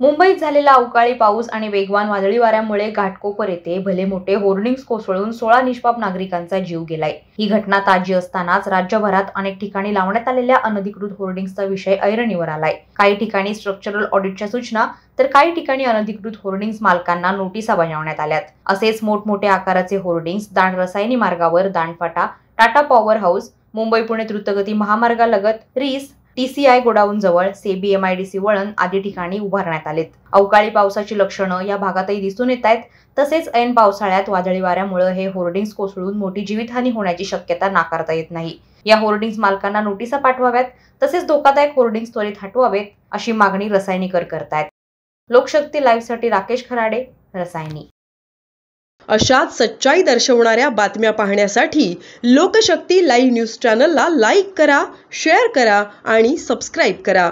मुंबईत झालेला अवकाळी पाऊस आणि वेगवान वादळी वाऱ्यामुळे घाटकोपर येथे भले मोठे होर्डिंग्ज कोसळून 16 निष्पाप नागरिकांचा जीव गेलाय। ही घटना ताजी असतानाच राज्यभरात अनेक ठिकाणी लावण्यात आलेल्या अनधिकृत होर्डिंग्जचा विषय ऐरणीवर आलाय। काही ठिकाणी स्ट्रक्चरल ऑडिटच्या सूचना तर काही ठिकाणी अनधिकृत होर्डिंग्ज मालकांना नोटिसा बजावण्यात आल्यात। असेच मोठमोठे आकाराचे होर्डिंग्ज दांड रसायनी मार्गावर, दांडफाटा, टाटा पॉवर हाऊस, मुंबई पुणे द्रुतगती महामार्गालगत, रिस, TCI गोडाऊन जवळ, सेबी MIDC वळण आदी ठिकाणी उभारण्यात आलेत। अवकाळी पावसाची लक्षणं या भागातही दिसून येत आहेत। तसेच ऐन पावसाळ्यात वादळी वाऱ्यामुळे हे होर्डिंग्ज कोसळून मोठी जीवितहानी होण्याची शक्यता नाकारता येत नाही। या होर्डिंग्ज मालकांना नोटिसा पाठवाव्यात, तसेच धोकादायक होर्डिंग्ज त्वरित हटवावेत अशी मागणी रसायनीकर करतायत। लोकशक्ती लाईव्हसाठी राकेश खराडे, रसायनी। अशाच सच्चाई दर्शवणाऱ्या बातम्या पाहण्यासाठी लोकशक्ती लाईव्ह न्यूज चॅनलला लाईक करा, शेअर करा आणि सबस्क्राईब करा।